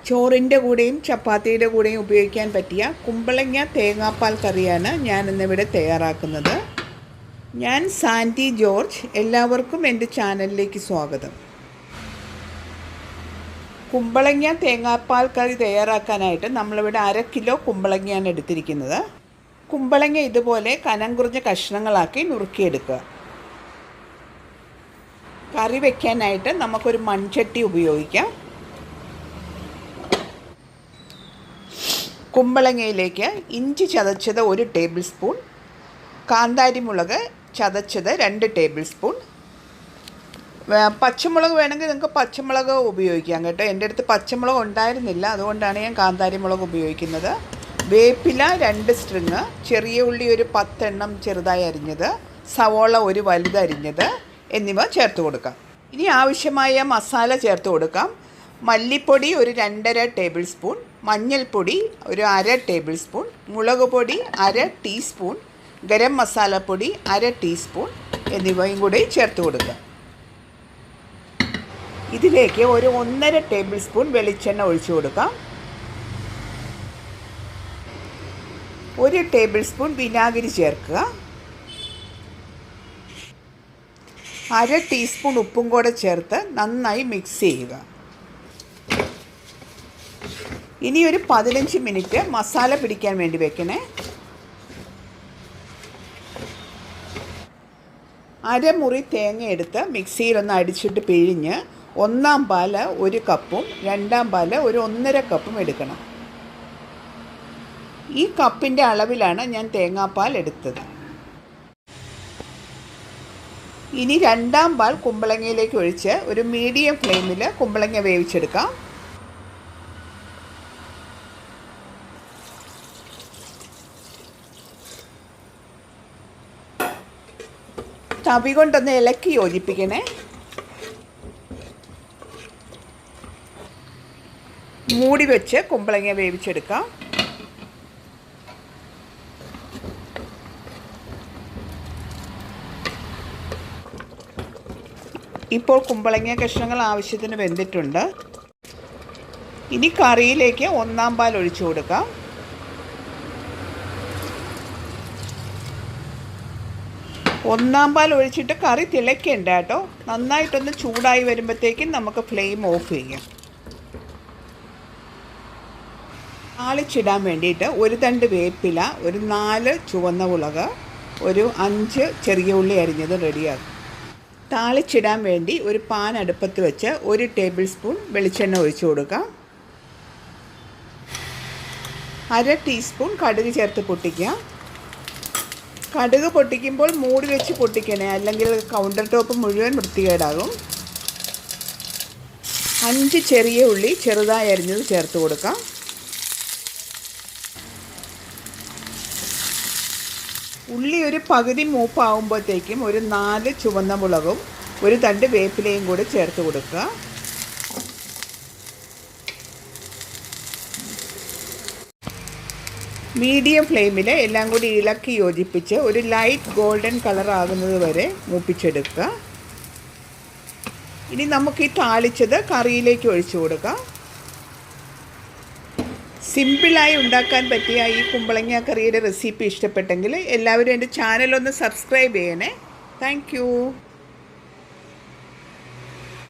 ചോറിൻ്റെ കൂടെയും ചപ്പാത്തിയുടെ കൂടെയും ഉപയോഗിക്കാൻ പറ്റിയ കുമ്പളങ്ങ തേങ്ങാപ്പാൽ കറിയാണ് ഞാനിന്നിവിടെ തയ്യാറാക്കുന്നത്. ഞാൻ സാൻഡി ജോർജ്. എല്ലാവർക്കും എൻ്റെ ചാനലിലേക്ക് സ്വാഗതം. കുമ്പളങ്ങ തേങ്ങാപ്പാൽ കറി തയ്യാറാക്കാനായിട്ട് നമ്മളിവിടെ 1/2 കിലോ കുമ്പളങ്ങയാണ് എടുത്തിരിക്കുന്നത്. കുമ്പളങ്ങ ഇതുപോലെ കനം കുറഞ്ഞ കഷ്ണങ്ങളാക്കി നുറുക്കിയെടുക്കുക. കറി വയ്ക്കാനായിട്ട് നമുക്കൊരു മൺചട്ടി ഉപയോഗിക്കാം. കുമ്പളങ്ങയിലേക്ക് ഇഞ്ചി ചതച്ചത് 1 ടേബിൾ സ്പൂൺ, കാന്താരി മുളക് ചതച്ചത് 2 ടേബിൾ സ്പൂൺ, പച്ചമുളക് വേണമെങ്കിൽ നിങ്ങൾക്ക് പച്ചമുളക് ഉപയോഗിക്കാം കേട്ടോ. എൻ്റെ അടുത്ത് പച്ചമുളക് ഉണ്ടായിരുന്നില്ല, അതുകൊണ്ടാണ് ഞാൻ കാന്താരി മുളക് ഉപയോഗിക്കുന്നത്. വേപ്പില 2 സ്ട്രിങ്, ചെറിയ ഉള്ളി ഒരു 10 എണ്ണം ചെറുതായി അരിഞ്ഞത്, സവോള 1 വലുതരിഞ്ഞത് എന്നിവ ചേർത്ത് കൊടുക്കാം. ഇനി ആവശ്യമായ മസാല ചേർത്ത് കൊടുക്കാം. മല്ലിപ്പൊടി ഒരു 2.5 ടേബിൾ സ്പൂൺ, മഞ്ഞൾപ്പൊടി ഒരു 1/2 ടേബിൾ സ്പൂൺ, മുളക് പൊടി 1/2 ടീസ്പൂൺ, ഗരം മസാലപ്പൊടി 1/2 ടീസ്പൂൺ എന്നിവയും കൂടി ചേർത്ത് കൊടുക്കുക. ഇതിലേക്ക് ഒരു 1.5 ടേബിൾ സ്പൂൺ വെളിച്ചെണ്ണ ഒഴിച്ചു കൊടുക്കാം. 1 ടേബിൾ സ്പൂൺ വിനാഗിരി ചേർക്കുക. 1/2 ടീസ്പൂൺ ഉപ്പും കൂടെ ചേർത്ത് നന്നായി മിക്സ് ചെയ്യുക. ഇനി ഒരു 15 മിനിറ്റ് മസാല പിടിക്കാൻ വേണ്ടി വെക്കണേ. 1/2 മുറി തേങ്ങ എടുത്ത് മിക്സിയിലൊന്ന് അടിച്ചിട്ട് പിഴിഞ്ഞ് 1-ാം പാല് 1 കപ്പും 2-ാം പാല് ഒരു 1.5 കപ്പും എടുക്കണം. ഈ കപ്പിൻ്റെ അളവിലാണ് ഞാൻ തേങ്ങാപ്പാൽ എടുത്തത്. ഇനി 2-ാം പാൽ കുമ്പളങ്ങയിലേക്ക് ഒഴിച്ച് ഒരു മീഡിയം ഫ്ലെയിമിൽ കുമ്പളങ്ങ വേവിച്ചെടുക്കാം. തവി കൊണ്ടൊന്ന് ഇളക്കി യോജിപ്പിക്കണേ. മൂടി വെച്ച് കുമ്പളങ്ങ വേവിച്ചെടുക്കാം. ഇപ്പോൾ കുമ്പളങ്ങ കഷ്ണങ്ങൾ ആവശ്യത്തിന് വെന്തിട്ടുണ്ട്. ഇനി കറിയിലേക്ക് 1-ാം പാൽ ഒഴിച്ചു കൊടുക്കാം. ഒന്നാം പാൽ ഒഴിച്ചിട്ട് കറി തിളയ്ക്കേണ്ട കേട്ടോ. നന്നായിട്ടൊന്ന് ചൂടായി വരുമ്പോഴത്തേക്കും നമുക്ക് ഫ്ലെയിം ഓഫ് ചെയ്യാം. താളിച്ചിടാൻ വേണ്ടിയിട്ട് ഒരു തണ്ട് വേപ്പില, ഒരു 4 ചുവന്ന മുളക്, ഒരു 5 ചെറിയ ഉള്ളി അരിഞ്ഞത് റെഡിയാകും. താളിച്ചിടാൻ വേണ്ടി ഒരു പാൻ അടുപ്പത്ത് വെച്ച് 1 ടേബിൾ സ്പൂൺ വെളിച്ചെണ്ണ ഒഴിച്ചു കൊടുക്കാം. 1/2 ടീസ്പൂൺ കടുക് ചേർത്ത് പൊട്ടിക്കാം. കടുക് പൊട്ടിക്കുമ്പോൾ മൂടി വെച്ച് പൊട്ടിക്കണേ, അല്ലെങ്കിൽ കൗണ്ടർ ടോപ്പ് മുഴുവൻ വൃത്തികേടാകും. 5 ചെറിയ ഉള്ളി ചെറുതായി അരിഞ്ഞത് ചേർത്ത് കൊടുക്കാം. ഉള്ളി ഒരു പകുതി മൂപ്പാവുമ്പോഴത്തേക്കും ഒരു 4 ചുവന്ന മുളകും ഒരു തണ്ട് വേപ്പിലയും കൂടി ചേർത്ത് കൊടുക്കുക. മീഡിയം ഫ്ലെയിമിൽ എല്ലാം കൂടി ഇളക്കി യോജിപ്പിച്ച് ഒരു ലൈറ്റ് ഗോൾഡൻ കളർ ആകുന്നത് വരെ മൂപ്പിച്ചെടുക്കുക. ഇനി നമുക്ക് ഈ താളിച്ചത് കറിയിലേക്ക് ഒഴിച്ചു കൊടുക്കാം. സിമ്പിളായി ഉണ്ടാക്കാൻ പറ്റിയ ഈ കുമ്പളങ്ങ കറിയുടെ റെസിപ്പി ഇഷ്ടപ്പെട്ടെങ്കിൽ എല്ലാവരും എൻ്റെ ചാനലൊന്ന് സബ്സ്ക്രൈബ് ചെയ്യണേ. താങ്ക്